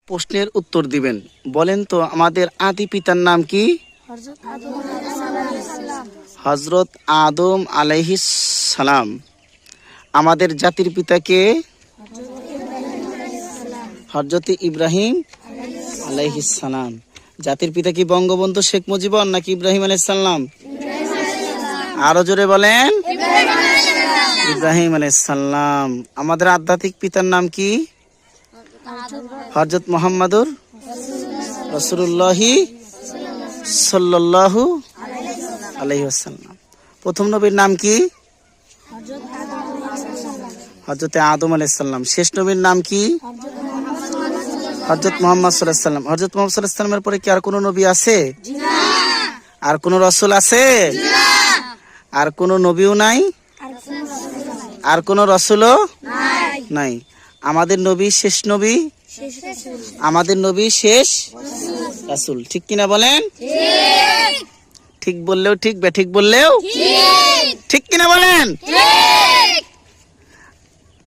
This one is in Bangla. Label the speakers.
Speaker 1: প্রশ্নের উত্তর দিবেন। বলেন তো আমাদের আদি পিতার নাম কি? হযরত আদম আলাইহিস সালাম। আমাদের জাতির পিতাকে? হযরত ইব্রাহিম আলাইহিস সালাম। জাতির পিতা কি বঙ্গবন্ধু শেখ মুজিবুর নাকি ইব্রাহিম আলাইহিস সালাম? আরো জোরে বলেন। ইব্রাহিম আলাইহিস সালাম। আমাদের আধ্যাত্মিক পিতার নাম কি? হযরত মুহাম্মদুর রাসূলুল্লাহ সাল্লাল্লাহু আলাইহি ওয়াসাল্লাম। প্রথম নবীর নাম কি? হযরত আদম আলাইহিস সালাম। শেষ নবীর নাম কি? হযরত মুহাম্মদ সাল্লাল্লাহু আলাইহি ওয়াসাল্লাম। হযরত মুহাম্মদ সাল্লাল্লাহু আলাইহি ওয়াসাল্লামের পরে কি আর কোনো নবী আছে? আর কোনো রাসূল আছে? আর কোনো নবীও নাই? আর কোনো রাসূলও নাই। আমাদের নবী শেষ নবী, আমাদের নবী শেষ রাসূল। ঠিক কিনা বলেন? ঠিক বললেও ঠিক, বেঠিক বললেও ঠিক কিনা বলেন?